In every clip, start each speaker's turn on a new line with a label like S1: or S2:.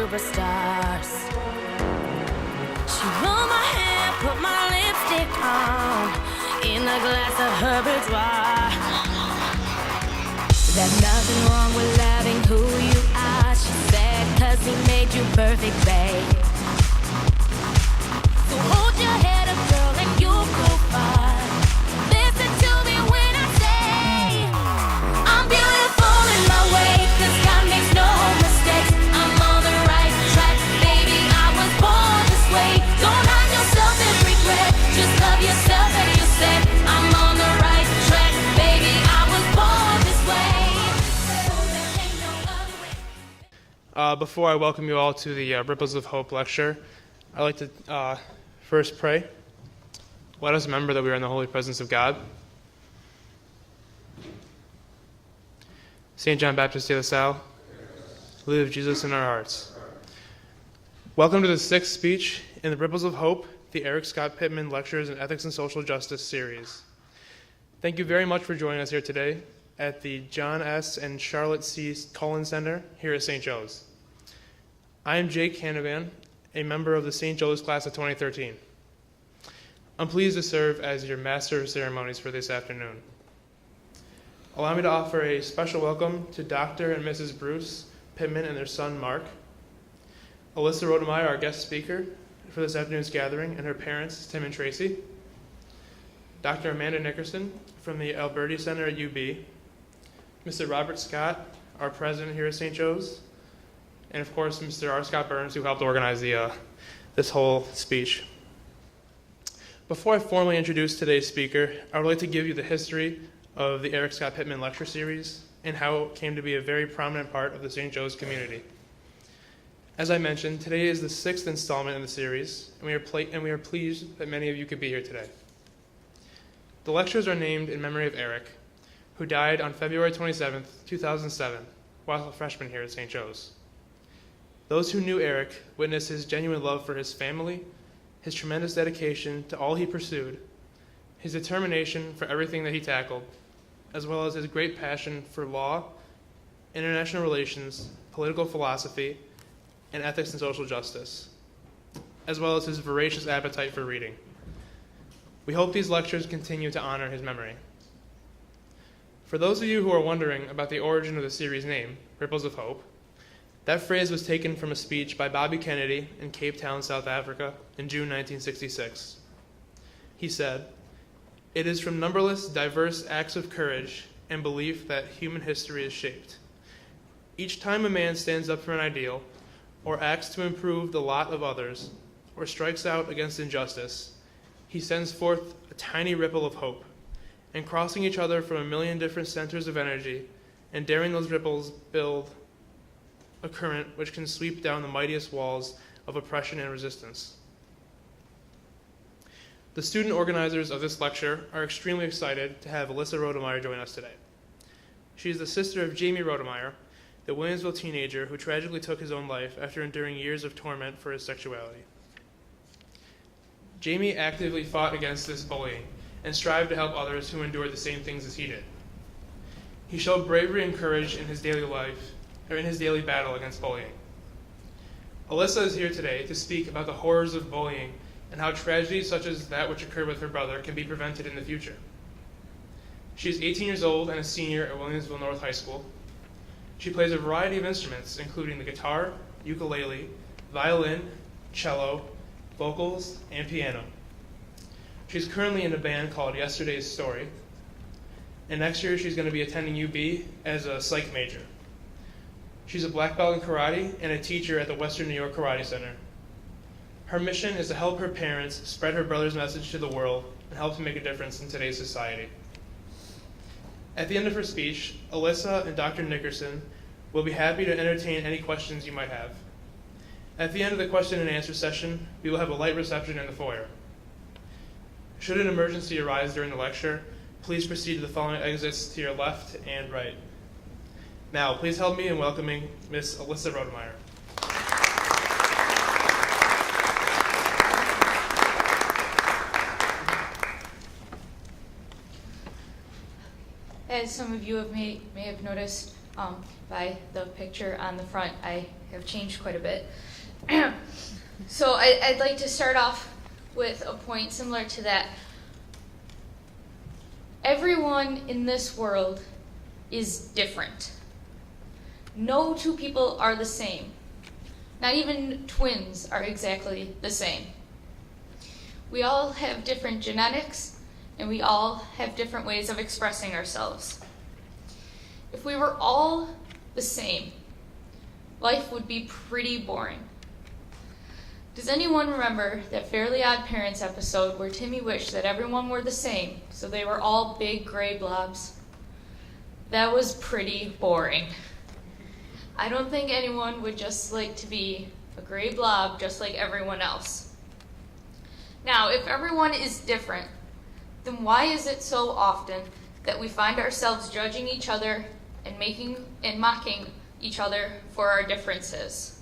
S1: superstars. She rolled my hair, put my lipstick on, in a glass of her boudoir. There's nothing wrong with loving who you are, she said, 'cause he made you perfect, babe. So hold your head up, girl, and you'll go far. Listen to me when I say I'm beautiful in my way, 'cause God makes no mistakes. I'm on the right track, baby, I was born this way. Don't hide yourself in regret, just love yourself and you say I'm on the right track, baby, I was born this way. There ain't no other way.
S2: Before I welcome you all to the Ripples of Hope lecture, I'd like to first pray. Let us remember that we are in the holy presence of God. St. John Baptist de La Salle, live Jesus in our hearts. Welcome to the sixth speech in the Ripples of Hope, the Eric Scott Pittman Lectures in Ethics and Social Justice series. Thank you very much for joining us here today at the John S. and Charlotte C. Cullen Center here at St. Joe's. I am Jake Canavan, a member of the St. Joe's class of 2013. I'm pleased to serve as your Master of Ceremonies for this afternoon. Allow me to offer a special welcome to Dr. and Mrs. Bruce Pittman and their son, Mark. Alyssa Rodemeyer, our guest speaker for this afternoon's gathering, and her parents, Tim and Tracy. Dr. Amanda Nickerson from the Alberti Center at UB. Mr. Robert Scott, our president here at St. Joe's. And of course, Mr. R. Scott Burns, who helped organize this whole speech. Before I formally introduce today's speaker, I would like to give you the history of the Eric Scott Pittman Lecture Series and how it came to be a very prominent part of the St. Joe's community. As I mentioned, today is the sixth installment in the series, and we are pleased that many of you could be here today. The lectures are named in memory of Eric, who died on February 27th, 2007, while a freshman here at St. Joe's. Those who knew Eric witnessed his genuine love for his family, his tremendous dedication to all he pursued, his determination for everything that he tackled, as well as his great passion for law, international relations, political philosophy, and ethics and social justice, as well as his voracious appetite for reading. We hope these lectures continue to honor his memory. For those of you who are wondering about the origin of the series name, Ripples of Hope, that phrase was taken from a speech by Bobby Kennedy in Cape Town, South Africa in June 1966. He said, "It is from numberless diverse acts of courage and belief that human history is shaped. Each time a man stands up for an ideal, or acts to improve the lot of others, or strikes out against injustice, he sends forth a tiny ripple of hope, and crossing each other from a million different centers of energy, and daring those ripples build a current which can sweep down the mightiest walls of oppression and resistance." The student organizers of this lecture are extremely excited to have Alyssa Rodemeyer join us today. She is the sister of Jamie Rodemeyer, the Williamsville teenager who tragically took his own life after enduring years of torment for his sexuality. Jamie actively fought against this bullying and strived to help others who endured the same things as he did. He showed bravery and courage in his daily battle against bullying. Alyssa is here today to speak about the horrors of bullying and how tragedies such as that which occurred with her brother can be prevented in the future. She is 18 years old and a senior at Williamsville North High School. She plays a variety of instruments, including the guitar, ukulele, violin, cello, vocals, and piano. She's currently in a band called Yesterday's Story, and next year she's going to be attending UB as a psych major. She's a black belt in karate and a teacher at the Western New York Karate Center. Her mission is to help her parents spread her brother's message to the world and help to make a difference in today's society. At the end of her speech, Alyssa and Dr. Nickerson will be happy to entertain any questions you might have. At the end of the question and answer session, we will have a light reception in the foyer. Should an emergency arise during the lecture, please proceed to the following exits to your left and right. Now, please help me in welcoming Miss Alyssa Rodemeyer.
S3: As some of you may have noticed, by the picture on the front. I have changed quite a bit. So I'd like to start off with a point similar to that. Everyone in this world is different. No two people are the same. Not even twins are exactly the same. We all have different genetics, and we all have different ways of expressing ourselves. If we were all the same, life would be pretty boring. Does anyone remember that Fairly Odd Parents episode where Timmy wished that everyone were the same, so they were all big gray blobs? That was pretty boring. I don't think anyone would just like to be a gray blob just like everyone else. Now, if everyone is different, then why is it so often that we find ourselves judging each other and mocking each other for our differences?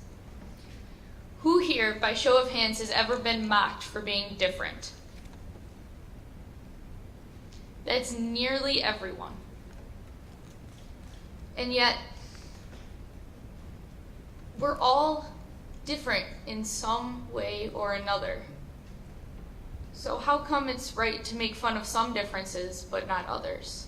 S3: Who here, by show of hands, has ever been mocked for being different? That's nearly everyone. And yet, we're all different in some way or another. So how come it's right to make fun of some differences but not others?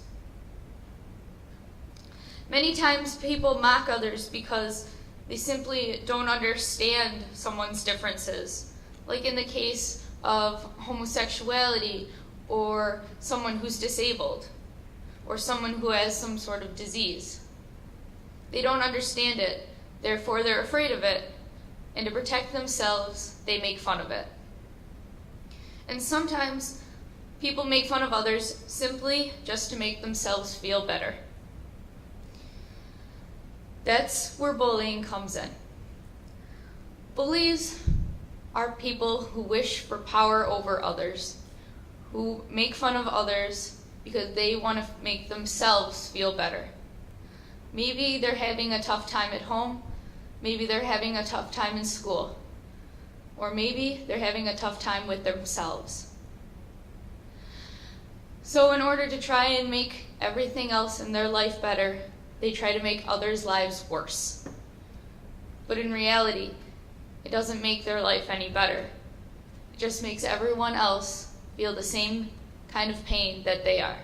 S3: Many times people mock others because they simply don't understand someone's differences, like in the case of homosexuality or someone who's disabled or someone who has some sort of disease. They don't understand it, therefore they're afraid of it, and to protect themselves, they make fun of it. And sometimes people make fun of others simply just to make themselves feel better. That's where bullying comes in. Bullies are people who wish for power over others, who make fun of others because they want to make themselves feel better. Maybe they're having a tough time at home, maybe they're having a tough time in school, or maybe they're having a tough time with themselves. So in order to try and make everything else in their life better, they try to make others' lives worse. But in reality, it doesn't make their life any better. It just makes everyone else feel the same kind of pain that they are.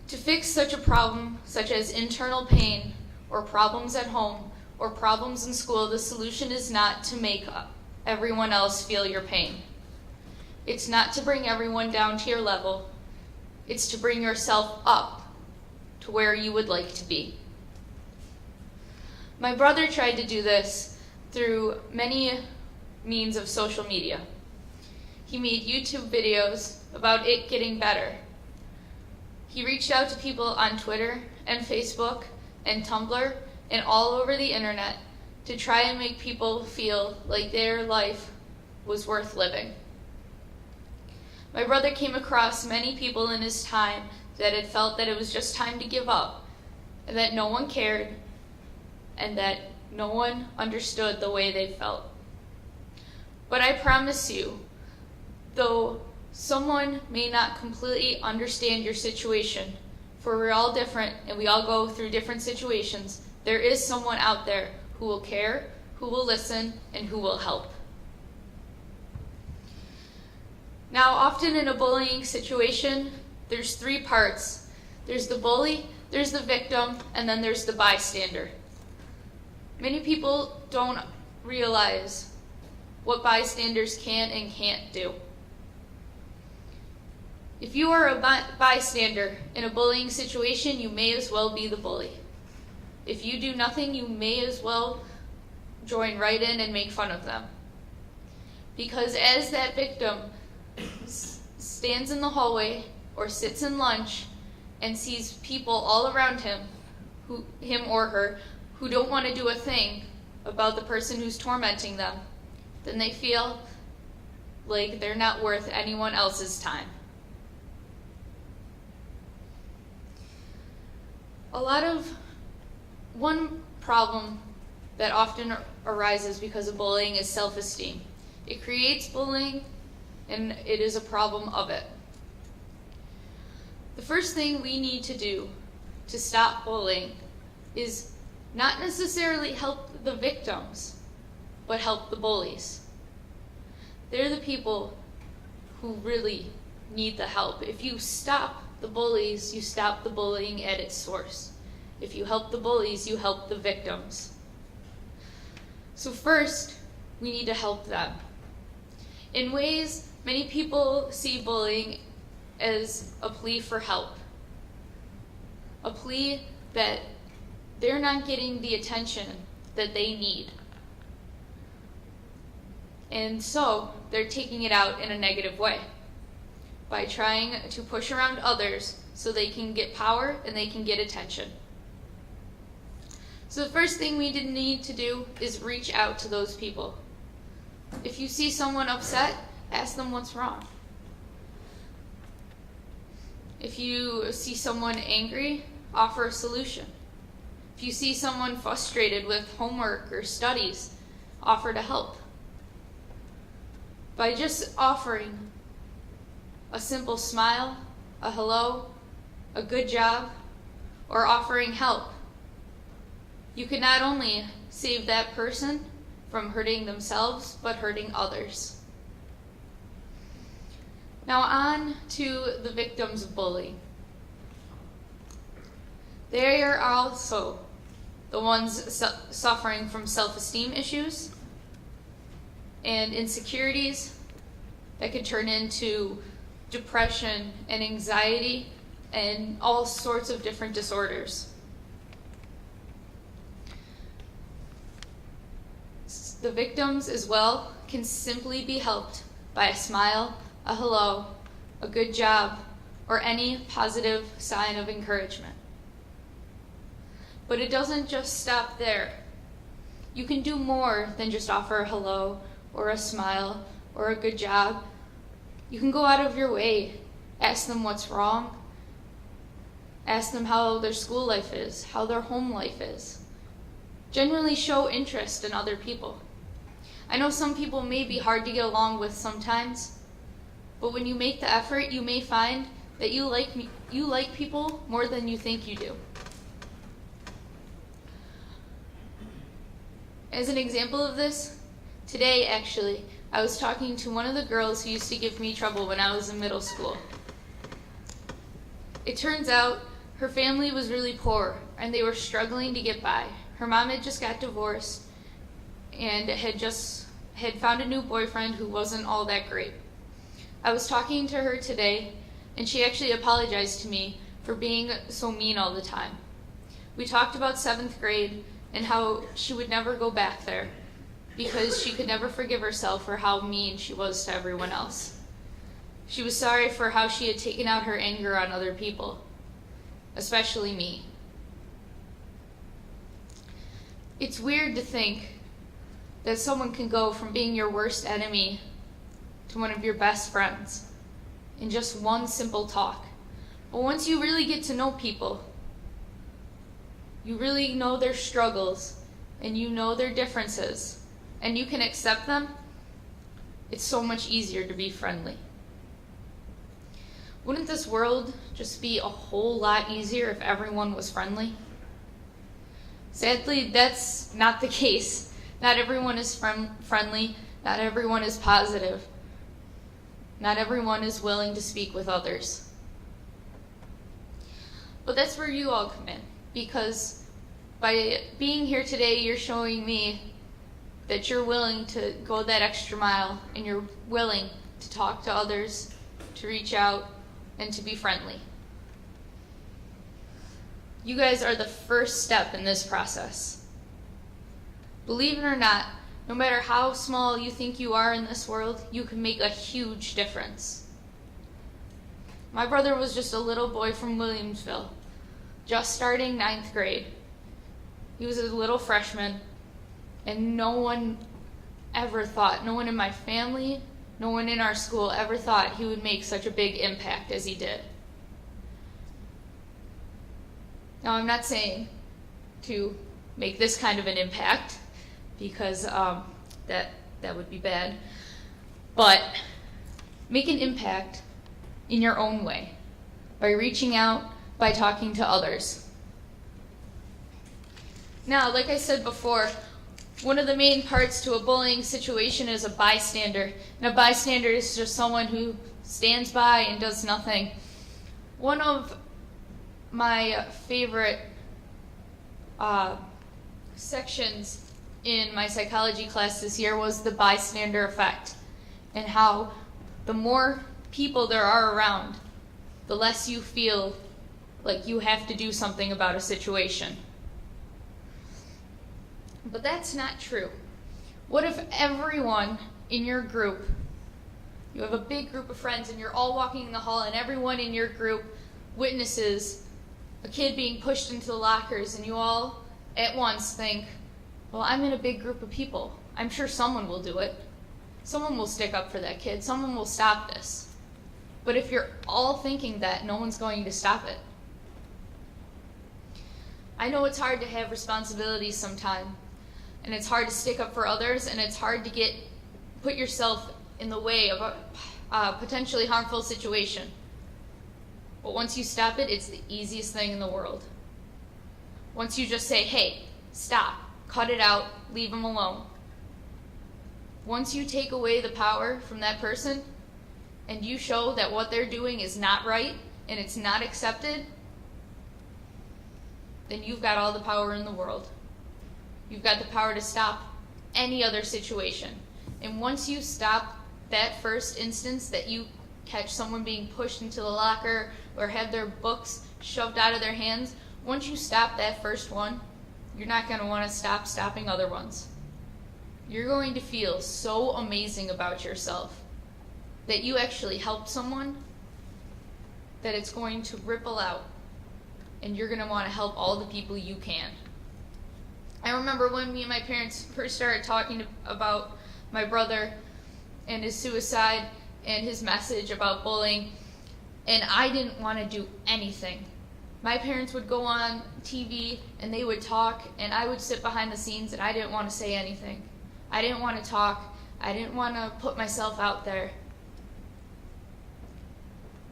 S3: To fix such a problem, such as internal pain, or problems at home, or problems in school, the solution is not to make everyone else feel your pain. It's not to bring everyone down to your level. It's to bring yourself up to where you would like to be. My brother tried to do this through many means of social media. He made YouTube videos about it getting better. He reached out to people on Twitter and Facebook and Tumblr and all over the internet to try and make people feel like their life was worth living. My brother came across many people in his time that had felt that it was just time to give up, and that no one cared, and that no one understood the way they felt. But I promise you, though someone may not completely understand your situation, for we're all different and we all go through different situations, there is someone out there who will care, who will listen, and who will help. Now, often in a bullying situation, there's three parts. There's the bully, there's the victim, and then there's the bystander. Many people don't realize what bystanders can and can't do. If you are a bystander in a bullying situation, you may as well be the bully. If you do nothing, you may as well join right in and make fun of them. Because as that victim stands in the hallway or sits in lunch and sees people all around him, him or her, who don't want to do a thing about the person who's tormenting them, then they feel like they're not worth anyone else's time. One problem that often arises because of bullying is self-esteem. It creates bullying, and it is a problem of it. The first thing we need to do to stop bullying is not necessarily help the victims, but help the bullies. They're the people who really need the help. If you stop the bullies, you stop the bullying at its source. If you help the bullies, you help the victims. So first, we need to help them. In ways, many people see bullying as a plea for help. A plea that they're not getting the attention that they need. And so, they're taking it out in a negative way by trying to push around others so they can get power and they can get attention. So the first thing we need to do is reach out to those people. If you see someone upset, ask them what's wrong. If you see someone angry, offer a solution. If you see someone frustrated with homework or studies, offer to help. By just offering a simple smile, a hello, a good job, or offering help, you can not only save that person from hurting themselves, but hurting others. Now on to the victims of bullying. They are also the ones suffering from self-esteem issues and insecurities that could turn into depression and anxiety and all sorts of different disorders. The victims as well can simply be helped by a smile, a hello, a good job, or any positive sign of encouragement. But it doesn't just stop there. You can do more than just offer a hello or a smile or a good job. You can go out of your way, ask them what's wrong, ask them how their school life is, how their home life is. Genuinely show interest in other people. I know some people may be hard to get along with sometimes, but when you make the effort, you may find that you like people more than you think you do. As an example of this, today actually, I was talking to one of the girls who used to give me trouble when I was in middle school. It turns out her family was really poor and they were struggling to get by. Her mom had just got divorced and had found a new boyfriend who wasn't all that great. I was talking to her today and she actually apologized to me for being so mean all the time. We talked about 7th grade and how she would never go back there because she could never forgive herself for how mean she was to everyone else. She was sorry for how she had taken out her anger on other people, especially me. It's weird to think that someone can go from being your worst enemy to one of your best friends in just one simple talk. But once you really get to know people, you really know their struggles and you know their differences and you can accept them, it's so much easier to be friendly. Wouldn't this world just be a whole lot easier if everyone was friendly? Sadly, that's not the case. Not everyone is friendly. Not everyone is positive. Not everyone is willing to speak with others. But that's where you all come in, because by being here today, you're showing me that you're willing to go that extra mile and you're willing to talk to others, to reach out, and to be friendly. You guys are the first step in this process. Believe it or not, no matter how small you think you are in this world, you can make a huge difference. My brother was just a little boy from Williamsville, just starting 9th grade. He was a little freshman, and no one ever thought, no one in my family, no one in our school ever thought he would make such a big impact as he did. Now, I'm not saying to make this kind of an impact, because that would be bad, but make an impact in your own way, by reaching out, by talking to others. Now, like I said before, one of the main parts to a bullying situation is a bystander. And a bystander is just someone who stands by and does nothing. One of my favorite sections in my psychology class this year was the bystander effect, and how the more people there are around, the less you feel like you have to do something about a situation. But that's not true. What if everyone in your group, you have a big group of friends and you're all walking in the hall and everyone in your group witnesses a kid being pushed into the lockers, and you all at once think, well, I'm in a big group of people. I'm sure someone will do it. Someone will stick up for that kid. Someone will stop this. But if you're all thinking that, no one's going to stop it. I know it's hard to have responsibilities sometimes, and it's hard to stick up for others, and it's hard to put yourself in the way of a potentially harmful situation. But once you stop it, it's the easiest thing in the world. Once you just say, hey, stop, cut it out, leave them alone. Once you take away the power from that person, and you show that what they're doing is not right, and it's not accepted, then you've got all the power in the world. You've got the power to stop any other situation. And once you stop that first instance that you catch someone being pushed into the locker or have their books shoved out of their hands, once you stop that first one, you're not going to want to stop stopping other ones. You're going to feel so amazing about yourself that you actually helped someone, that it's going to ripple out, and you're going to want to help all the people you can. I remember when me and my parents first started talking about my brother and his suicide and his message about bullying, and I didn't want to do anything. My parents would go on TV and they would talk, and I would sit behind the scenes, and I didn't want to say anything. I didn't want to talk. I didn't want to put myself out there.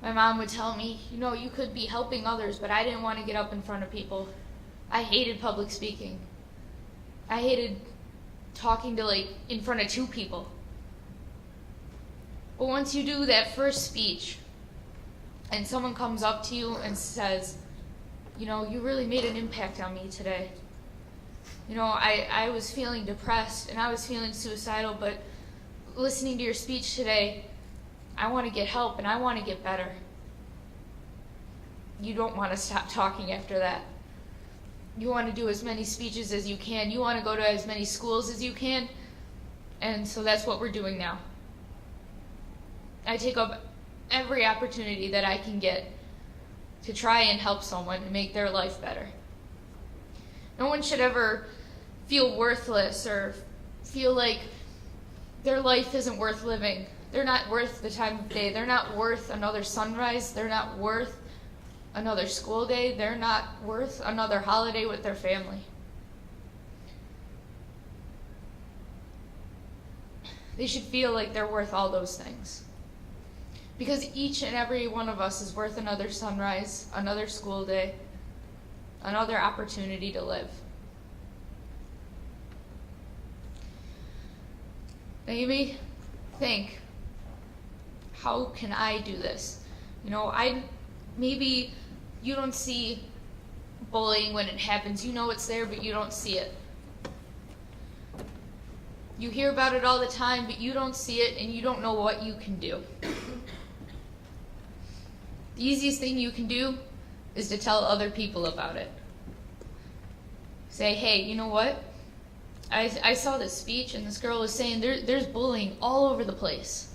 S3: My mom would tell me, you could be helping others, but I didn't want to get up in front of people. I hated public speaking. I hated talking to in front of 2 people. But once you do that first speech, and someone comes up to you and says, you really made an impact on me today. I was feeling depressed and I was feeling suicidal, but listening to your speech today, I want to get help and I want to get better. You don't want to stop talking after that. You want to do as many speeches as you can. You want to go to as many schools as you can. And so that's what we're doing now. I take up every opportunity that I can get to try and help someone and make their life better. No one should ever feel worthless or feel like their life isn't worth living. They're not worth the time of day. They're not worth another sunrise. They're not worth another school day. They're not worth another holiday with their family. They should feel like they're worth all those things. Because each and every one of us is worth another sunrise, another school day, another opportunity to live. Now you may think, how can I do this? Maybe you don't see bullying when it happens. You know it's there, but you don't see it. You hear about it all the time, but you don't see it, and you don't know what you can do. The easiest thing you can do is to tell other people about it. Say, hey, you know what? I saw this speech, and this girl was saying there's bullying all over the place.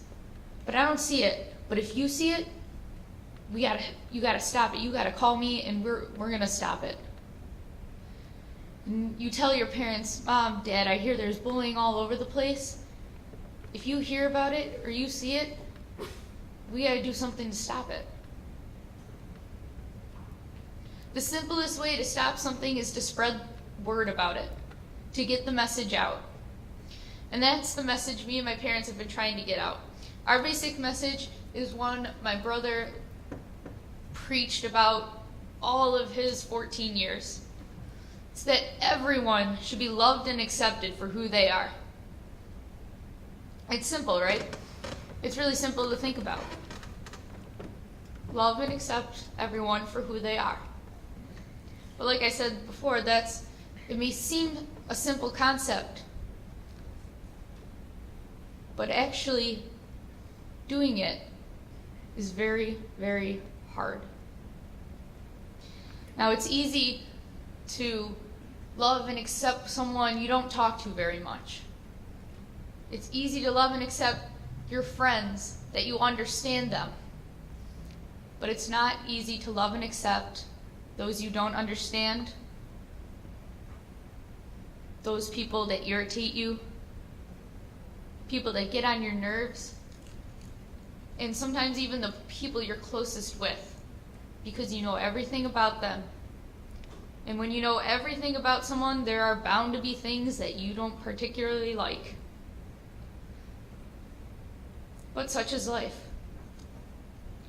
S3: But I don't see it. But if you see it, you gotta stop it. You gotta call me, and we're gonna stop it. And you tell your parents, Mom, Dad, I hear there's bullying all over the place. If you hear about it or you see it, we gotta do something to stop it. The simplest way to stop something is to spread word about it, to get the message out. And that's the message me and my parents have been trying to get out. Our basic message is one my brother preached about all of his 14 years. It's that everyone should be loved and accepted for who they are. It's simple, right? It's really simple to think about. Love and accept everyone for who they are. But like I said before, it may seem a simple concept, but actually doing it is very, very hard. Now, it's easy to love and accept someone you don't talk to very much. It's easy to love and accept your friends, that you understand them. But it's not easy to love and accept those you don't understand, those people that irritate you, people that get on your nerves, and sometimes even the people you're closest with, because you know everything about them. And when you know everything about someone, there are bound to be things that you don't particularly like. But such is life.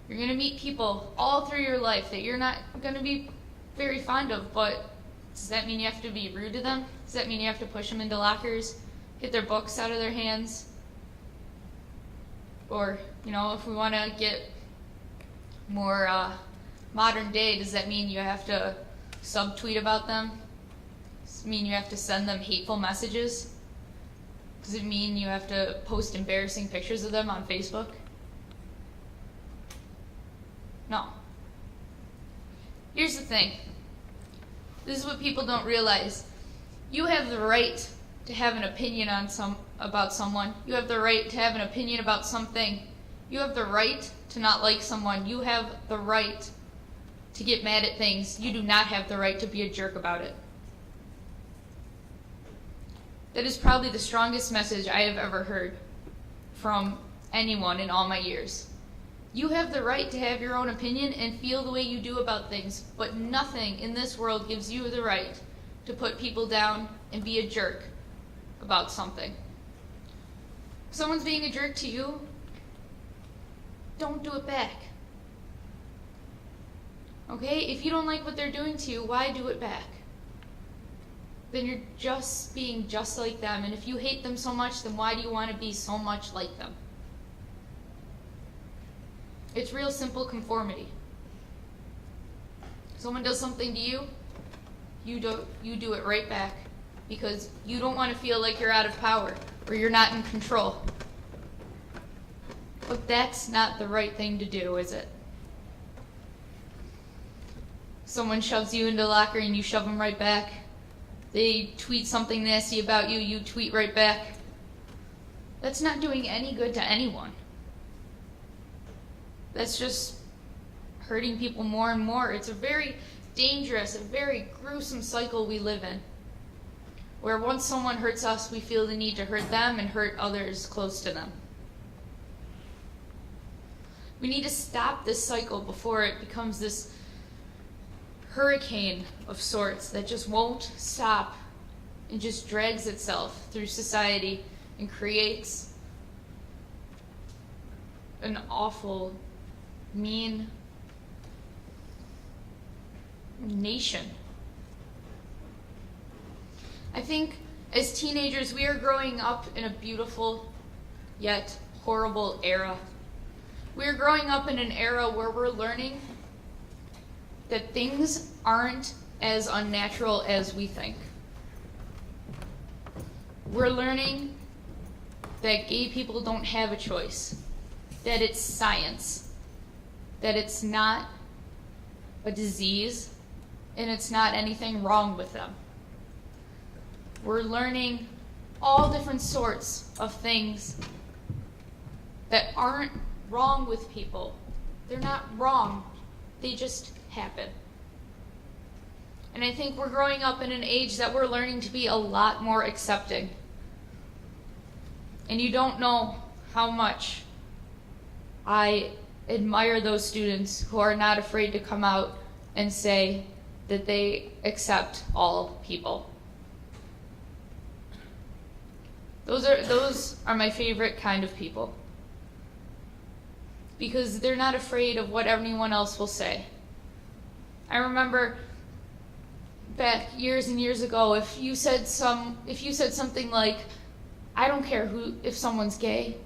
S3: You're going to meet people all through your life that you're not going to be very fond of, but does that mean you have to be rude to them? Does that mean you have to push them into lockers, get their books out of their hands? Or, if we want to get more modern day, does that mean you have to subtweet about them? Does it mean you have to send them hateful messages? Does it mean you have to post embarrassing pictures of them on Facebook? No. Here's the thing. This is what people don't realize. You have the right to have an opinion about someone. You have the right to have an opinion about something. You have the right to not like someone. You have the right to get mad at things. You do not have the right to be a jerk about it. That is probably the strongest message I have ever heard from anyone in all my years. You have the right to have your own opinion and feel the way you do about things, but nothing in this world gives you the right to put people down and be a jerk about something. If someone's being a jerk to you, don't do it back. Okay? If you don't like what they're doing to you, why do it back? Then you're just being just like them. And if you hate them so much, then why do you want to be so much like them? It's real simple conformity. Someone does something to you, you do it right back, because you don't want to feel like you're out of power or you're not in control. But that's not the right thing to do, is it? Someone shoves you into a locker and you shove them right back. They tweet something nasty about you, you tweet right back. That's not doing any good to anyone. That's just hurting people more and more. It's a very dangerous, a very gruesome cycle we live in, where once someone hurts us, we feel the need to hurt them and hurt others close to them. We need to stop this cycle before it becomes this hurricane of sorts that just won't stop and just drags itself through society and creates an awful, mean nation. I think as teenagers we are growing up in a beautiful yet horrible era. We are growing up in an era where we're learning that things aren't as unnatural as we think. We're learning that gay people don't have a choice, that it's science, that it's not a disease, and it's not anything wrong with them. We're learning all different sorts of things that aren't wrong with people. They're not wrong, they just happen. And I think we're growing up in an age that we're learning to be a lot more accepting. And you don't know how much I admire those students who are not afraid to come out and say that they accept all people. Those are my favorite kind of people, because they're not afraid of what anyone else will say. I remember back years and years ago, if you said something like, I don't care if someone's gay,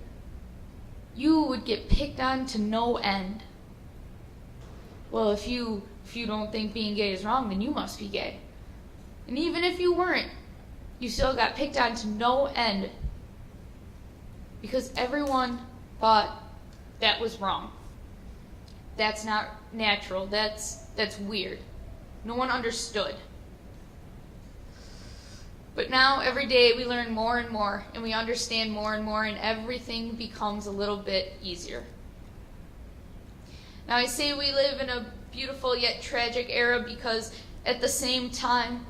S3: you would get picked on to no end. Well, if you don't think being gay is wrong, then you must be gay. And even if you weren't, you still got picked on to no end because everyone thought that was wrong. That's not natural. That's weird. No one understood. But now, every day, we learn more and more, and we understand more and more, and everything becomes a little bit easier. Now, I say we live in a beautiful yet tragic era because at the same time,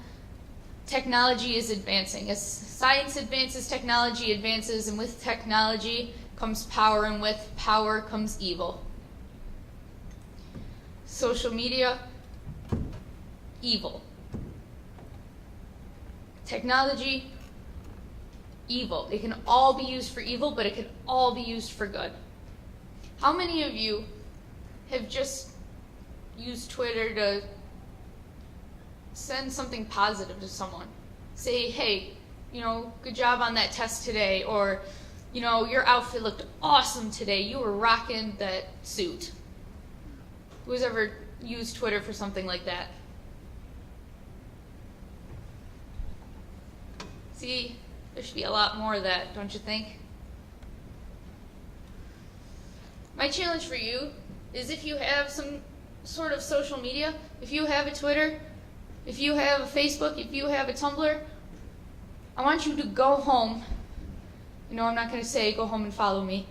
S3: technology is advancing. As science advances, technology advances, and with technology comes power, and with power comes evil. Social media, evil. Technology, evil. It can all be used for evil, but it can all be used for good. How many of you have just used Twitter to send something positive to someone? Say, hey, good job on that test today, or, your outfit looked awesome today. You were rocking that suit. Who's ever used Twitter for something like that? See, there should be a lot more of that, don't you think? My challenge for you is if you have some sort of social media, if you have a Twitter, if you have a Facebook, if you have a Tumblr, I want you to go home. I'm not going to say go home and follow me.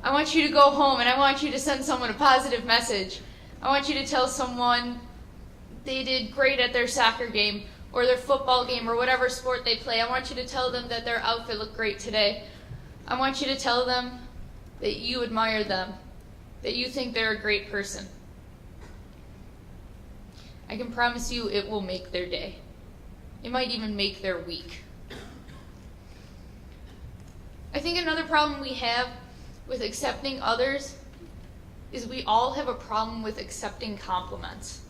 S3: I want you to go home and I want you to send someone a positive message. I want you to tell someone they did great at their soccer game or their football game or whatever sport they play. I want you to tell them that their outfit looked great today. I want you to tell them that you admire them, that you think they're a great person. I can promise you it will make their day. It might even make their week. I think another problem we have with accepting others is we all have a problem with accepting compliments.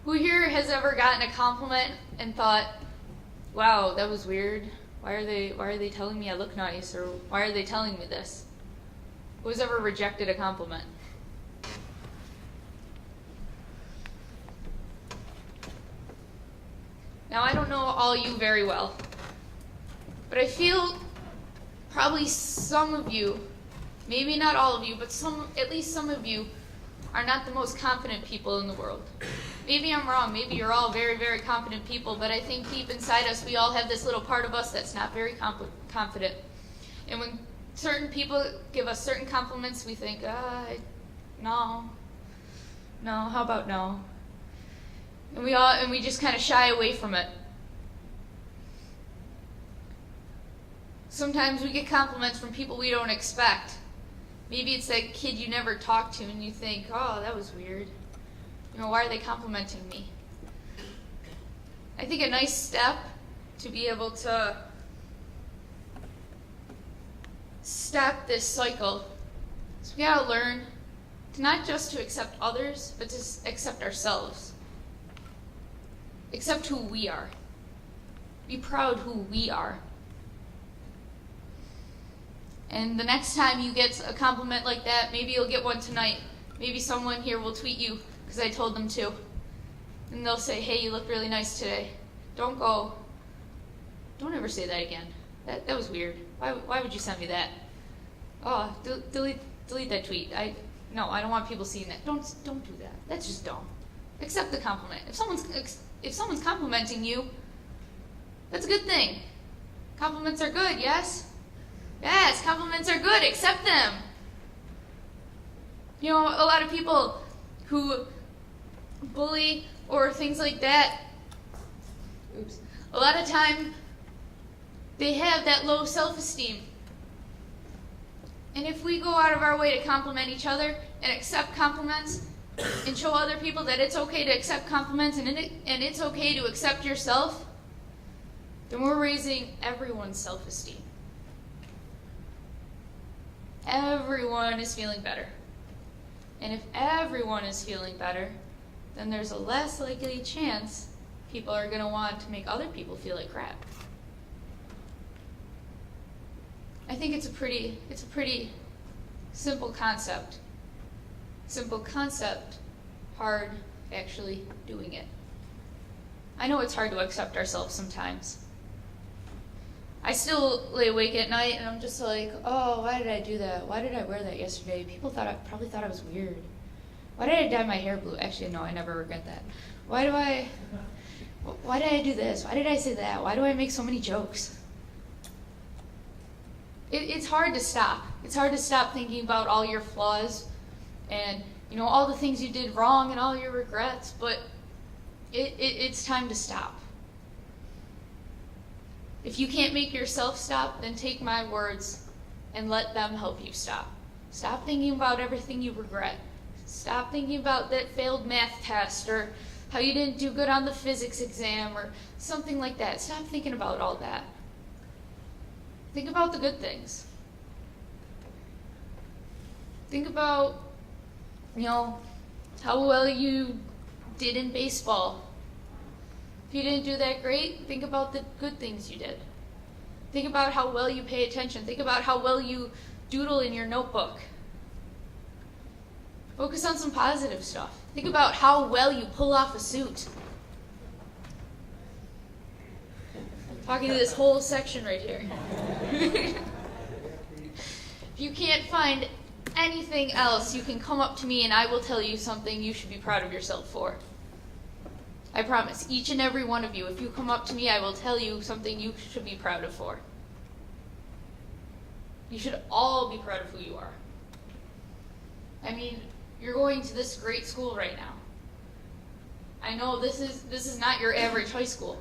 S3: Who here has ever gotten a compliment and thought, wow, that was weird. Why are they telling me I look nice? Or why are they telling me this? Who's ever rejected a compliment? Now, I don't know all you very well, but I feel probably some of you, maybe not all of you, but at least some of you are not the most confident people in the world. Maybe I'm wrong. Maybe you're all very, very confident people, but I think deep inside us, we all have this little part of us that's not very confident. And when certain people give us certain compliments, we think, no, how about no? And we just kind of shy away from it. Sometimes we get compliments from people we don't expect. Maybe it's that kid you never talked to and you think, oh, that was weird. Why are they complimenting me? I think a nice step to be able to stop this cycle is we gotta learn to not just to accept others, but to accept ourselves. Accept who we are. Be proud who we are. And the next time you get a compliment like that, maybe you'll get one tonight. Maybe someone here will tweet you because I told them to. And they'll say, hey, you look really nice today. Don't ever say that again. That was weird. Why would you send me that? Oh, delete that tweet. I don't want people seeing that. Don't do that. That's just dumb. Accept the compliment. If someone's complimenting you, that's a good thing. Compliments are good, yes? Yes, compliments are good. Accept them. A lot of people who bully or things like that, a lot of time they have that low self-esteem. And if we go out of our way to compliment each other and accept compliments and show other people that it's okay to accept compliments and it's okay to accept yourself, then we're raising everyone's self-esteem. Everyone is feeling better. And if everyone is feeling better, then there's a less likely chance people are going to want to make other people feel like crap. I think it's a pretty simple concept. Simple concept, hard actually doing it. I know it's hard to accept ourselves sometimes. I still lay awake at night and I'm just like, oh, why did I do that? Why did I wear that yesterday? People probably thought I was weird. Why did I dye my hair blue? Actually, no, I never regret that. Why did I do this? Why did I say that? Why do I make so many jokes? It's hard to stop. It's hard to stop thinking about all your flaws and, you know, all the things you did wrong and all your regrets, but it's time to stop. If you can't make yourself stop, then take my words and let them help you stop. Stop thinking about everything you regret. Stop thinking about that failed math test or how you didn't do good on the physics exam or something like that. Stop thinking about all that. Think about the good things. Think about, you know, how well you did in baseball. If you didn't do that great, think about the good things you did. Think about how well you pay attention. Think about how well you doodle in your notebook. Focus on some positive stuff. Think about how well you pull off a suit. Talking to this whole section right here. If you can't find anything else, you can come up to me and I will tell you something you should be proud of yourself for. I promise, each and every one of you, if you come up to me, I will tell you something you should be proud of for. You should all be proud of who you are. I mean, you're going to this great school right now. I know this is not your average high school.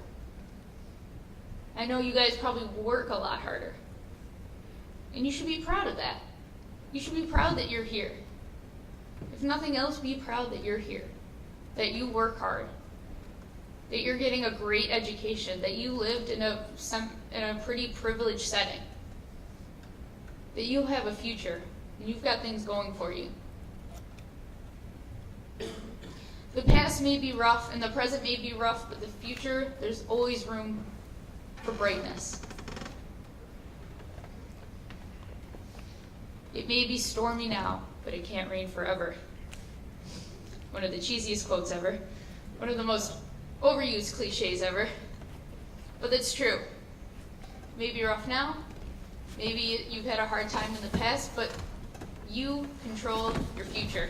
S3: I know you guys probably work a lot harder. And you should be proud of that. You should be proud that you're here. If nothing else, be proud that you're here. That you work hard. That you're getting a great education. That you lived in a pretty privileged setting. That you have a future. And you've got things going for you. The past may be rough and the present may be rough, but the future, there's always room for brightness. It may be stormy now, but it can't rain forever. One of the cheesiest quotes ever. One of the most overused cliches ever. But it's true. It may be rough now. Maybe you've had a hard time in the past, but you control your future.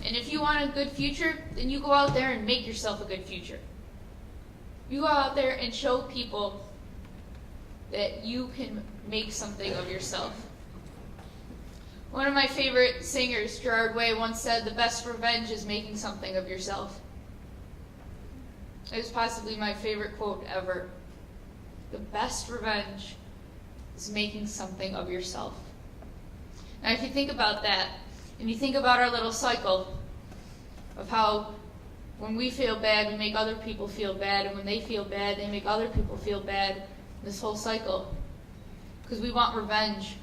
S3: And if you want a good future, then you go out there and make yourself a good future. You go out there and show people that you can make something of yourself. One of my favorite singers, Gerard Way, once said, "The best revenge is making something of yourself." It is possibly my favorite quote ever. The best revenge is making something of yourself. Now, if you think about that, and you think about our little cycle of how when we feel bad, we make other people feel bad, and when they feel bad, they make other people feel bad, this whole cycle. Because we want revenge,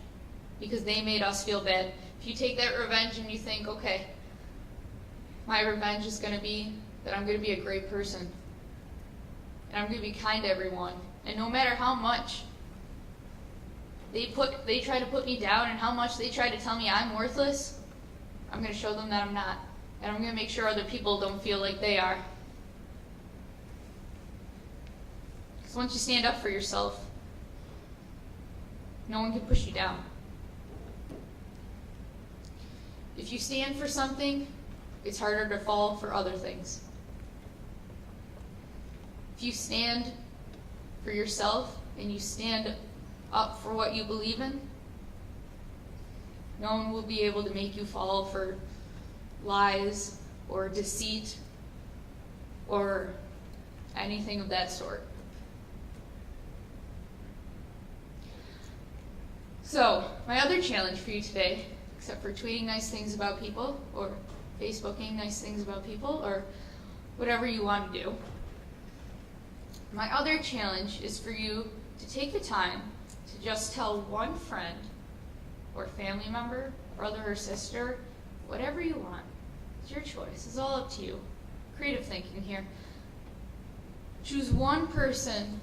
S3: because they made us feel bad. If you take that revenge and you think, okay, my revenge is going to be that I'm going to be a great person, and I'm going to be kind to everyone, and no matter how much they try to put me down and how much they try to tell me I'm worthless, I'm going to show them that I'm not. And I'm going to make sure other people don't feel like they are. Because once you stand up for yourself, no one can push you down. If you stand for something, it's harder to fall for other things. If you stand for yourself and you stand up for what you believe in, no one will be able to make you fall for lies or deceit or anything of that sort. So, my other challenge for you today, except for tweeting nice things about people or Facebooking nice things about people or whatever you want to do, my other challenge is for you to take the time to just tell one friend or family member, brother or sister, whatever you want. It's your choice. It's all up to you. creative thinking here. Choose one person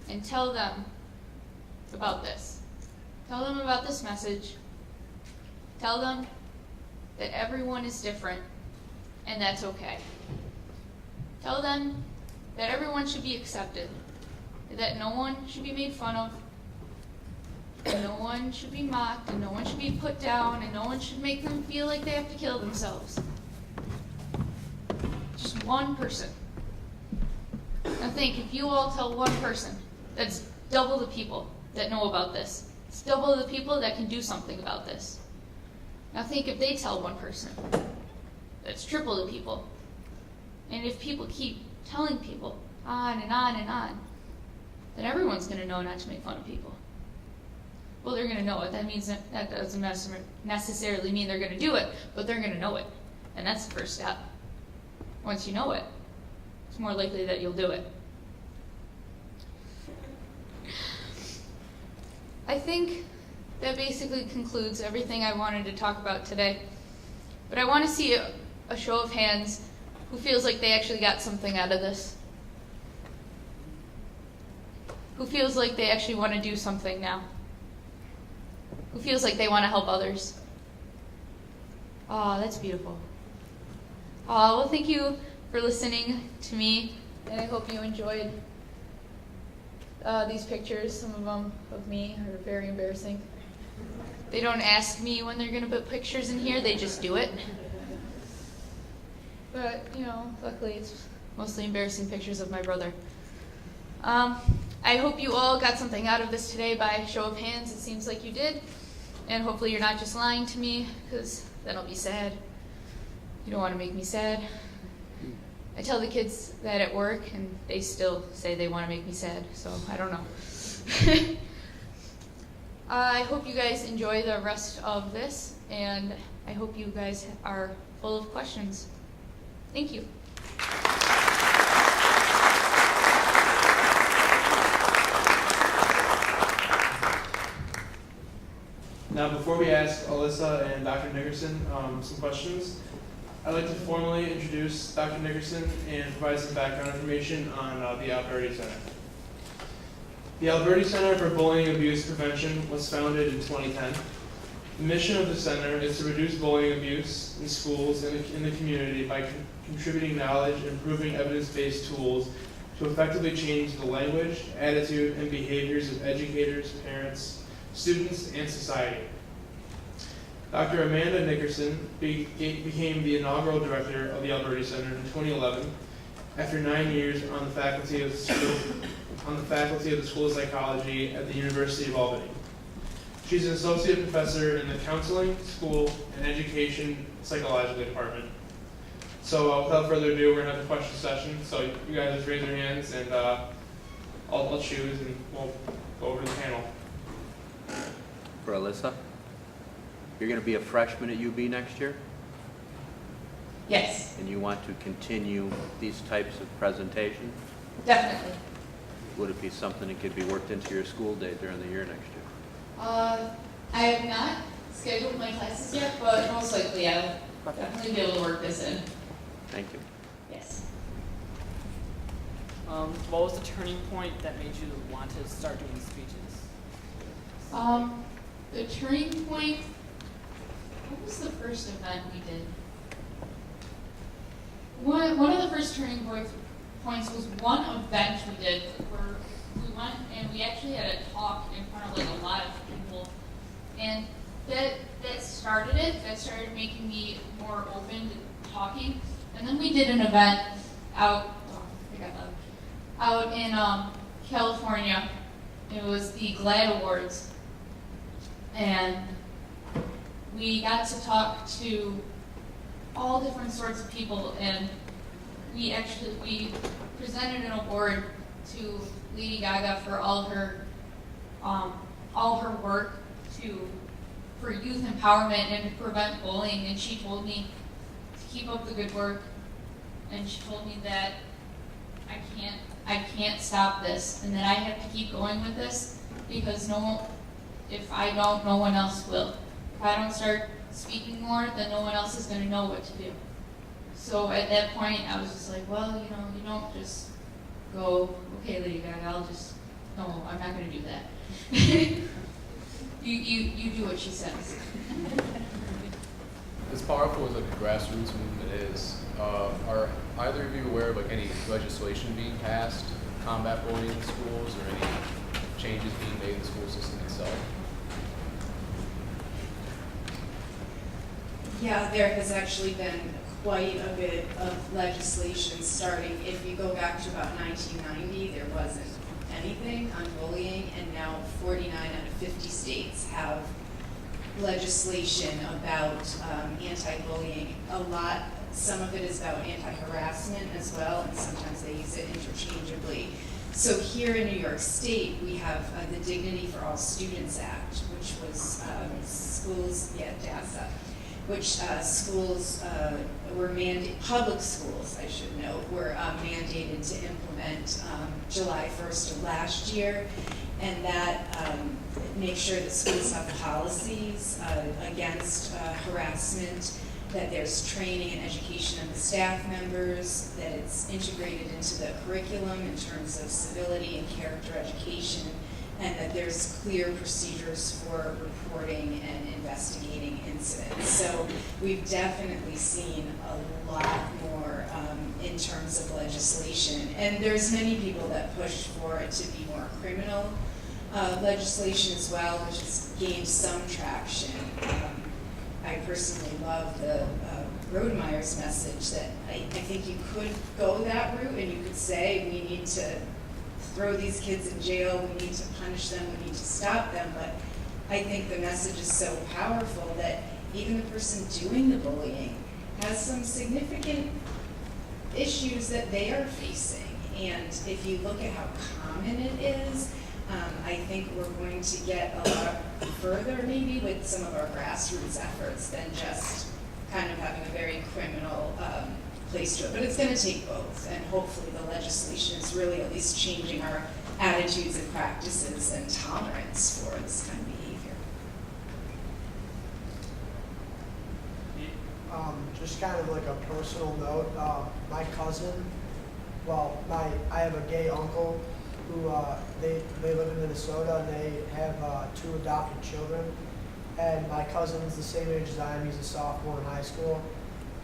S3: and tell them about this. Tell them about this message. Tell them that everyone is different and that's okay. Tell them that everyone should be accepted, that no one should be made fun of, and no one should be mocked, and no one should be put down, and no one should make them feel like they have to kill themselves. Just one person. Now think, if you all tell one person, that's double the people that know about this. It's double the people that can do something about this. Now think if they tell one person, that's triple the people. And if people keep telling people on and on and on, then everyone's going to know not to make fun of people. Well, they're going to know it. That means that doesn't necessarily mean they're going to do it, but they're going to know it. And that's the first step. Once you know it, it's more likely that you'll do it. I think that basically concludes everything I wanted to talk about today. But I want to see a show of hands who feels like they actually got something out of this. Who feels like they actually want to do something now. Who feels like they want to help others. Oh, that's beautiful. Oh, well, thank you for listening to me, and I hope you enjoyed these pictures. Some of them of me are very embarrassing. They don't ask me when they're going to put pictures in here, they just do it. But, luckily it's mostly embarrassing pictures of my brother. I hope you all got something out of this today by show of hands. It seems like you did. And hopefully you're not just lying to me, because then I'll be sad. You don't want to make me sad. I tell the kids that at work, and they still say they want to make me sad, so I don't know. I hope you guys enjoy the rest of this, and I hope you guys are full of questions. Thank you.
S2: Now, before we ask Alyssa and Dr. Nickerson some questions, I'd like to formally introduce Dr. Nickerson and provide some background information on the Alberti Center. The Alberti Center for Bullying and Abuse Prevention was founded in 2010. The mission of the center is to reduce bullying and abuse in schools and in the community by contributing knowledge and improving evidence-based tools to effectively change the language, attitude, and behaviors of educators, parents, students, and society. Dr. Amanda Nickerson became the inaugural director of the Alberti Center in 2011 after 9 years on the faculty of the School of Psychology at the University of Albany. She's an associate professor in the Counseling, School, and Education Psychological Department. So without further ado, we're going to have a question session. So you guys just raise your hands, and I'll choose, and we'll go over to the panel.
S4: For Alyssa, you're going to be a freshman at UB next year,
S3: Yes,
S4: and you want to continue these types of presentations?
S3: definitely.
S4: Would it be something that could be worked into your school day during the year next year?
S3: I have not scheduled my classes yet, but most likely I'll definitely be able to work this in.
S4: Thank you.
S3: Yes.
S5: What was the turning point that made you want to start doing speeches?
S3: The turning point, what was the first event we did? One of the first turning points was one event we did where we went and we actually had a talk in front of like a lot of people, and that started it. That started making me more open to talking. And then we did an event out in California. It was the GLAD Awards, and we got to talk to all different sorts of people, and we presented an award to Lady Gaga for all her work for youth empowerment and to prevent bullying. And she told me to keep up the good work, and she told me that I can't stop this, and that I have to keep going with this, because if I don't, no one else will. If I don't start speaking more, then no one else is going to know what to do. So at that point, I was just like, well, you don't just go, okay, Lady Gaga, no, I'm not gonna do that. You do what she says.
S6: As powerful as like the grassroots movement is, are either of you aware of like any legislation being passed to combat bullying in schools, or any changes being made in the school system itself?
S7: Yeah, there has actually been quite a bit of legislation starting. If you go back to about 1990, there wasn't anything on bullying, and now 49 out of 50 states have legislation about anti-bullying. Some of it is about anti-harassment as well, and sometimes they use it interchangeably. So here in New York State, we have the Dignity for All Students Act, which was DASA, which schools were public schools, I should note, were mandated to implement July 1st of last year, and that makes sure that schools have policies against harassment, that there's training and education of the staff members, that it's integrated into the curriculum in terms of civility and character education, and that there's clear procedures for reporting and investigating incidents. So we've definitely seen a lot more in terms of legislation. And there's many people that push for it to be more criminal legislation as well, which has gained some traction. I personally love the Rodemeyer's message that I think you could go that route, and you could say we need to throw these kids in jail, we need to punish them, we need to stop them, but I think the message is so powerful that even the person doing the bullying has some significant issues that they are facing. And if you look at how common it is, I think we're going to get a lot further maybe with some of our grassroots efforts than just kind of having a very criminal place to it. But it's going to take both, and hopefully the legislation is really at least changing our attitudes and practices and tolerance for this kind of behavior.
S8: Just kind of like a personal note, my cousin, I have a gay uncle who, they live in Minnesota, and they have 2 adopted children. And my cousin's the same age as I am. He's a sophomore in high school.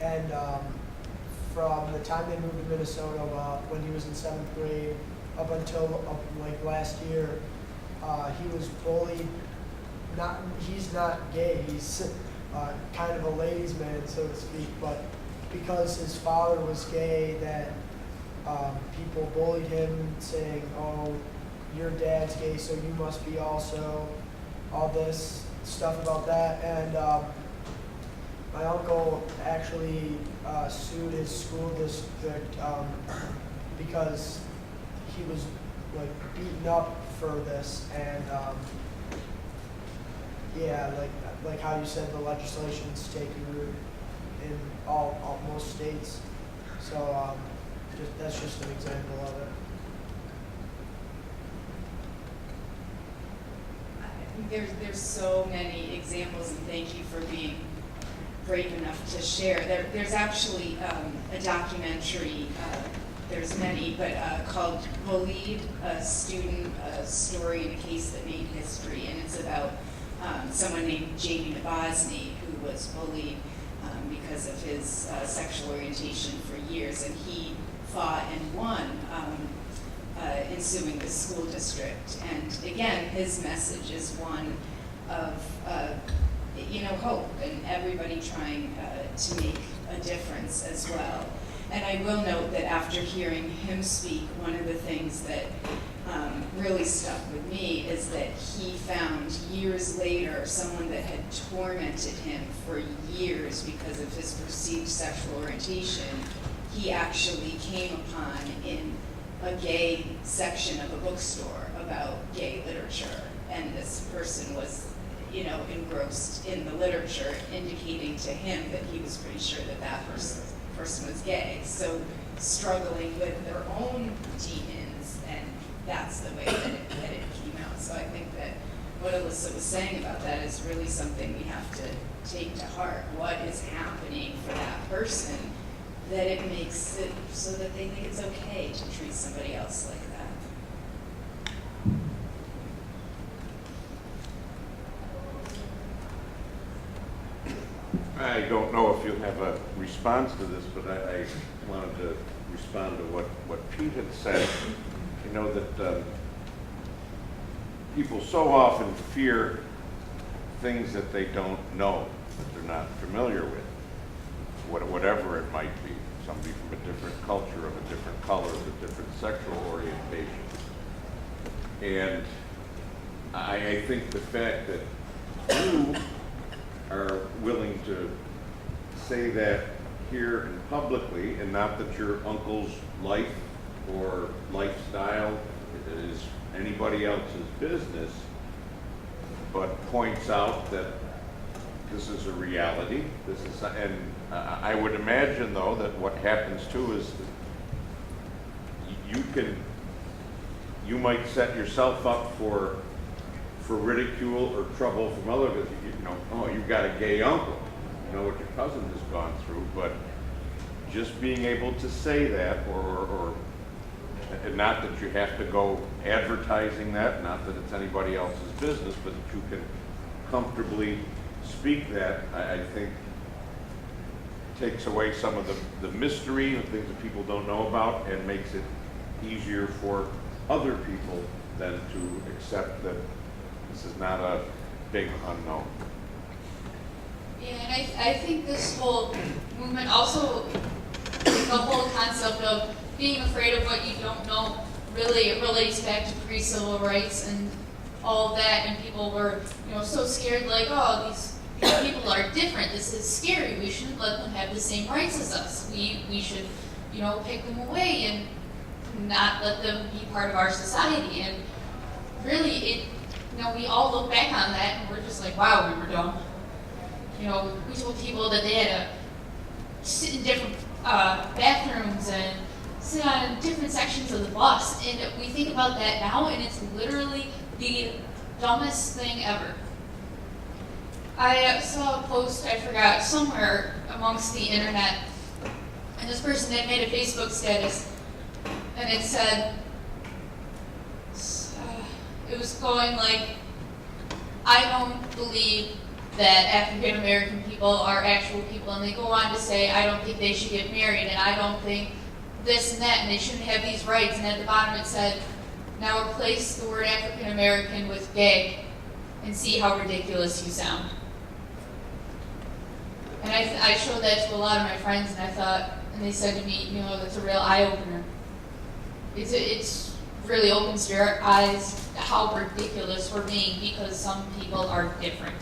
S8: And from the time they moved to Minnesota, when he was in 7th grade, up until like last year, he was bullied. He's not gay. He's kind of a ladies' man, so to speak. But because his father was gay, that people bullied him, saying, "Oh, your dad's gay, so you must be also." All this stuff about that, and my uncle actually sued his school district because he was like beaten up for this, and like how you said, the legislation's taking root in most states. So that's just an example of it.
S7: There's so many examples, and thank you for being brave enough to share. There's actually a documentary, there's many, but called Bullied, a student story in a case that made history, and it's about someone named Jamie Nabozny who was bullied because of his sexual orientation for years, and he fought and won in suing the school district. And again, his message is one of hope, and everybody trying to make a difference as well. And I will note that after hearing him speak, one of the things that really stuck with me is that he found years later someone that had tormented him for years because of his perceived sexual orientation. He actually came upon in a gay section of a bookstore about gay literature, and this person was, engrossed in the literature, indicating to him that he was pretty sure that person was gay. So struggling with their own demons, and that's the way that it came out. So I think that what Alyssa was saying about that is really something we have to take to heart. What is happening for that person that it makes it so that they think it's okay to treat somebody else like that.
S9: I don't know if you'll have a response to this, but I wanted to respond to what Pete had said. You know that people so often fear things that they don't know, that they're not familiar with, whatever it might be. Somebody from a different culture, of a different color, of a different sexual orientation. And I think the fact that you are willing to say that here and publicly, and not that your uncle's life or lifestyle is anybody else's business, but points out that this is a reality. This is, and I would imagine though that what happens too is that you might set yourself up for ridicule or trouble from others. You know, oh, you've got a gay uncle. You know what your cousin has gone through, but just being able to say that, or and not that you have to go advertising that, not that it's anybody else's business, but that you can comfortably speak that, I think takes away some of the mystery and things that people don't know about, and makes it easier for other people then to accept that this is not a big unknown.
S3: Yeah, and I think this whole movement also, the whole concept of being afraid of what you don't know, really it relates back to pre-civil rights and all of that, and people were, so scared, like, oh, these people are different, this is scary, we shouldn't let them have the same rights as us, we should, pick them away and not let them be part of our society. And really, we all look back on that and we're just like, wow, we were dumb. We told people that they had to sit in different bathrooms and sit on different sections of the bus, and we think about that now, and it's literally the dumbest thing ever. I saw a post, I forgot, somewhere amongst the internet, and this person had made a Facebook status, and it said, it was going like, I don't believe that African American people are actual people, and they go on to say, I don't think they should get married, and I don't think this and that, and they shouldn't have these rights. And at the bottom it said, now replace the word African American with gay and see how ridiculous you sound. And I showed that to a lot of my friends, and I thought, and they said to me, that's a real eye-opener. It's really opens your eyes to how ridiculous we're being because some people are different.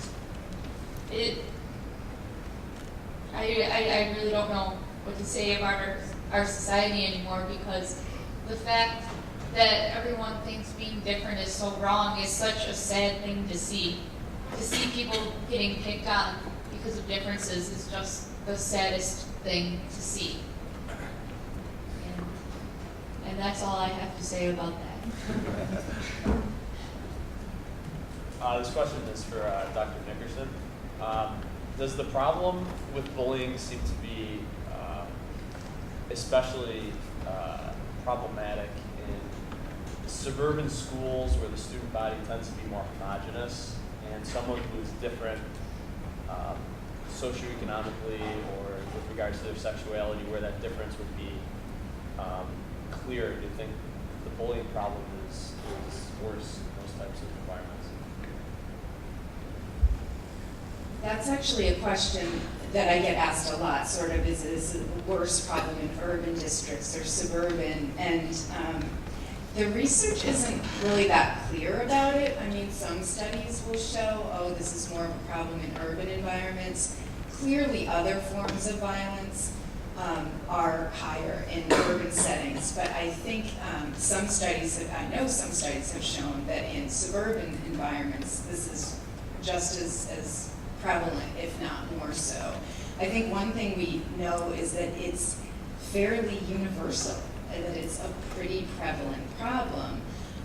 S3: I really don't know what to say about our society anymore, because the fact that everyone thinks being different is so wrong is such a sad thing to see. To see people getting picked on because of differences is just the saddest thing to see. And that's all I have to say about that.
S10: This question is for Dr. Nickerson. Does the problem with bullying seem to be especially problematic in suburban schools where the student body tends to be more homogenous, and someone who's different socioeconomically or with regards to their sexuality, where that difference would be clear? Do you think the bullying problem is worse in those types of environments?
S7: That's actually a question that I get asked a lot, sort of, is it a worse problem in urban districts or suburban? And the research isn't really that clear about it. I mean, some studies will show, oh, this is more of a problem in urban environments. Clearly, other forms of violence are higher in urban settings, but I think some studies have shown that in suburban environments, this is just as prevalent, if not more so. I think one thing we know is that it's fairly universal, and that it's a pretty prevalent problem.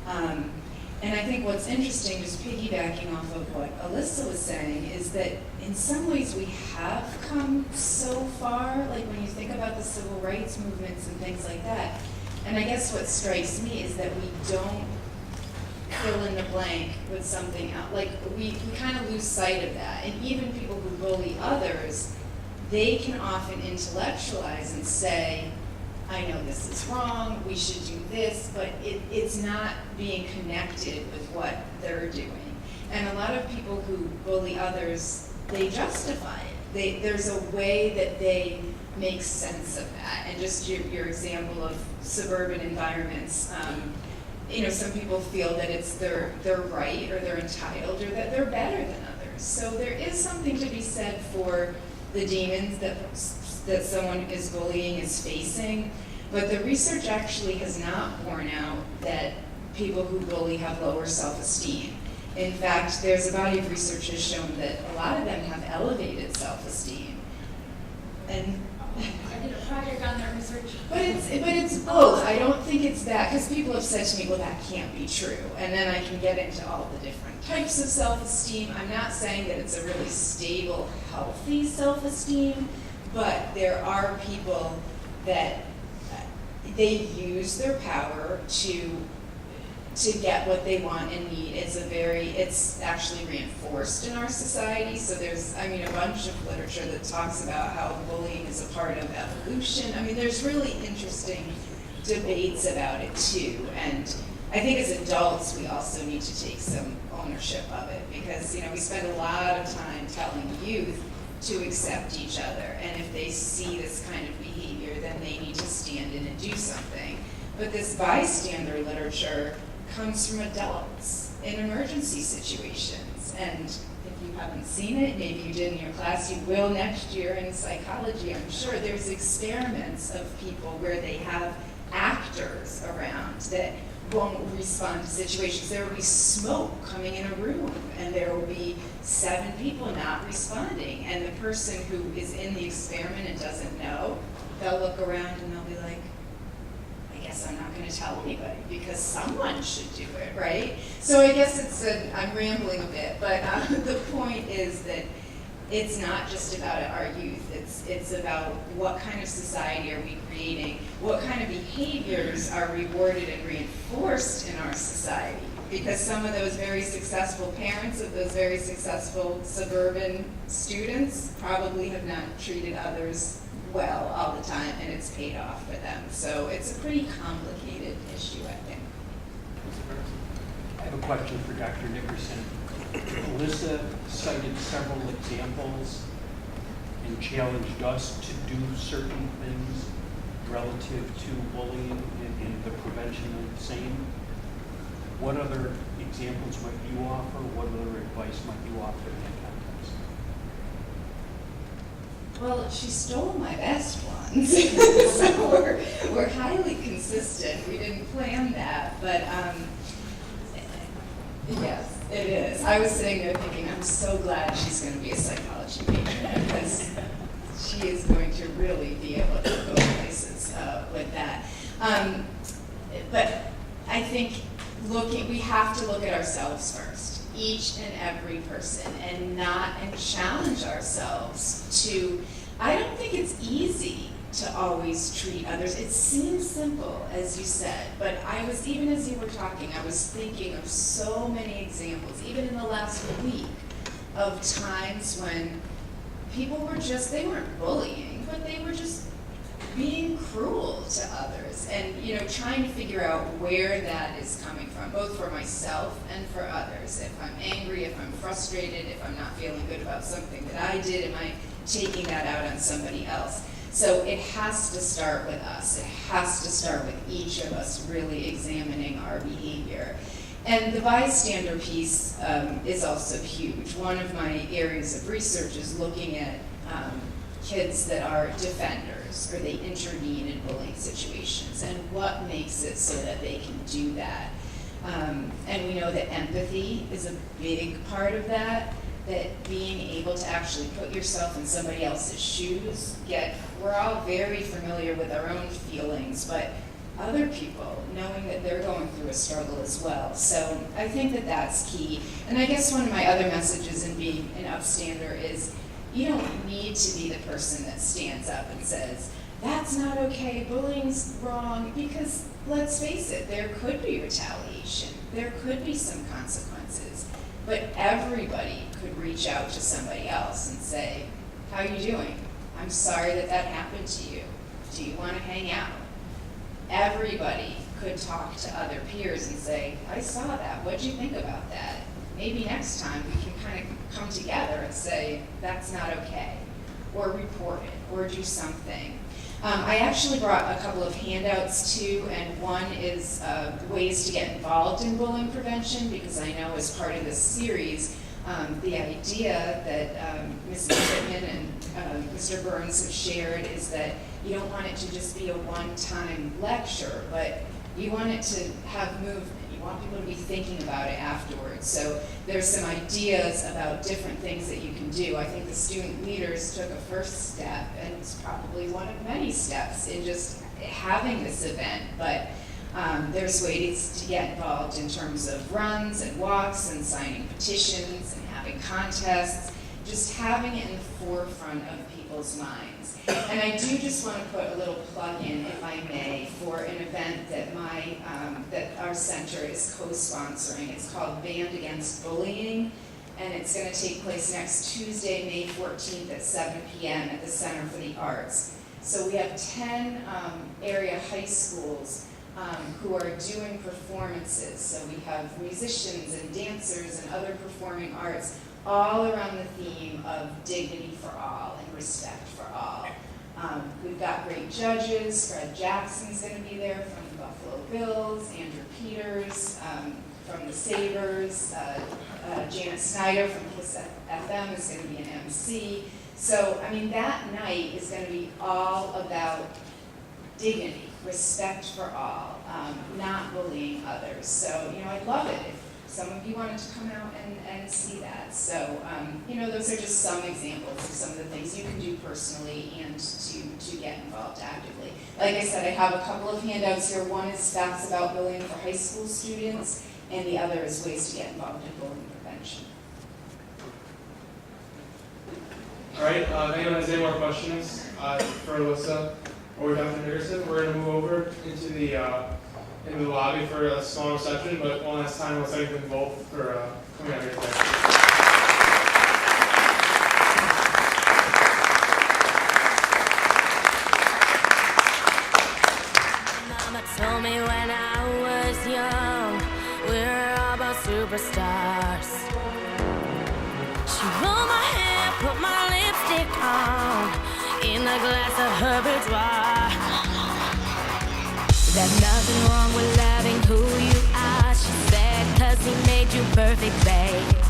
S7: And I think think what's interesting, just piggybacking off of what Alyssa was saying, is that in some ways we have come so far, like when you think about the civil rights movements and things like that. And I guess what strikes me is that we don't fill in the blank with something else. Like we kind of lose sight of that. And even people who bully others, they can often intellectualize and say, I know this is wrong, we should do this, but it's not being connected with what they're doing. And a lot of people who bully others, they justify it. There's a way that they make sense of that. And just your example of suburban environments, some people feel that it's their right or they're entitled or that they're better than others. So there is something to be said for the demons that someone is bullying is facing, but the research actually has not borne out that people who bully have lower self-esteem. In fact, there's a body of research has shown that a lot of them have elevated self-esteem. And
S3: I did a project on that research.
S7: But it's both. I don't think it's that, because people have said to me, well, that can't be true. And then I can get into all the different types of self-esteem. I'm not saying that it's a really stable, healthy self-esteem, but there are people that they use their power to get what they want and need. It's actually reinforced in our society. So there's, a bunch of literature that talks about how bullying is a part of evolution. There's really interesting debates about it too. And I think as adults, we also need to take some ownership of it because, we spend a lot of time telling youth to accept each other. And if they see this kind of behavior, then they need to stand in and do something. But this bystander literature comes from adults in emergency situations. And if you haven't seen it, maybe you did in your class, you will next year in psychology, I'm sure. There's experiments of people where they have actors around that won't respond to situations. There will be smoke coming in a room, and there will be 7 people not responding. And the person who is in the experiment and doesn't know, they'll look around and they'll be like, I guess I'm not going to tell anybody because someone should do it, right? So I guess I'm rambling a bit, but the point is that it's not just about our youth. It's about what kind of society are we creating, what kind of behaviors are rewarded and reinforced in our society. Because some of those very successful parents of those very successful suburban students probably have not treated others well all the time, and it's paid off for them. So it's a pretty complicated issue, I think.
S11: I have a question for Dr. Nickerson. Alyssa cited several examples and challenged us to do certain things relative to bullying and the prevention of the same. What other examples might you offer? What other advice might you offer in that context?
S7: Well, she stole my best ones. So we're highly consistent. We didn't plan that, but yes, it is. I was sitting there thinking, I'm so glad she's going to be a psychology major because she is going to really be able to go places with that. But I think we have to look at ourselves first, each and every person, and challenge ourselves to, I don't think it's easy to always treat others. It seems simple, as you said, but even as you were talking, I was thinking of so many examples, even in the last week, of times when people were they weren't bullying, but they were just being cruel to others, and trying to figure out where that is coming from, both for myself and for others. If I'm angry, if I'm frustrated, if I'm not feeling good about something that I did, am I taking that out on somebody else? So it has to start with us. It has to start with each of us really examining our behavior. And the bystander piece is also huge. One of my areas of research is looking at kids that are defenders, or they intervene in bullying situations, and what makes it so that they can do that. And we know that empathy is a big part of that being able to actually put yourself in somebody else's shoes. We're all very familiar with our own feelings, but other people, knowing that they're going through a struggle as well. So I think that that's key. And I guess one of my other messages in being an upstander is you don't need to be the person that stands up and says, that's not okay, bullying's wrong, because let's face it, there could be retaliation, there could be some consequences, but everybody could reach out to somebody else and say, how are you doing? I'm sorry that that happened to you. Do you want to hang out? Everybody could talk to other peers and say, I saw that, what'd you think about that? Maybe next time we can kind of come together and say, that's not okay, or report it, or do something. I actually brought a couple of handouts too, and one is ways to get involved in bullying prevention, because I know as part of this series, the idea that Mrs. Pittman and Mr. Burns have shared is that you don't want it to just be a one-time lecture, but you want it to have movement. You want people to be thinking about it afterwards. So there's some ideas about different things that you can do. I think the student leaders took a first step, and it's probably one of many steps in just having this event. But there's ways to get involved in terms of runs and walks and signing petitions and having contests, just having it in the forefront of people's minds. And I do just want to put a little plug in, if I may, for an event that that our center is co-sponsoring. It's called Band Against Bullying, and it's going to take place next Tuesday, May 14th at 7 p.m. at the Center for the Arts. So we have 10 area high schools who are doing performances. So we have musicians and dancers and other performing arts all around the theme of dignity for all and respect for all. We've got great judges. Fred Jackson's going to be there from the Buffalo Bills, Andrew Peters from the Sabres, Janet Snyder from Kiss FM is going to be an MC. So, I mean, that night is going to be all about dignity, respect for all, not bullying others. So, I'd love it if some of you wanted to come out and see that. So, those are just some examples of some of the things you can do personally and to get involved actively. Like I said, I have a couple of handouts here. One is facts about bullying for high school students, and the other is ways to get involved in bullying prevention.
S2: All right, if anyone has any more questions for Alyssa or Dr. Nickerson, we're going to move over into the lobby for a small reception, but one last time, let's thank them both for coming out here today.
S1: Mama told me when I was young, we're all about superstars. She rolled my hair, put my lipstick on, in the glass of her boudoir. There's nothing wrong with loving who you are, she said, 'cause he made you perfect, babe.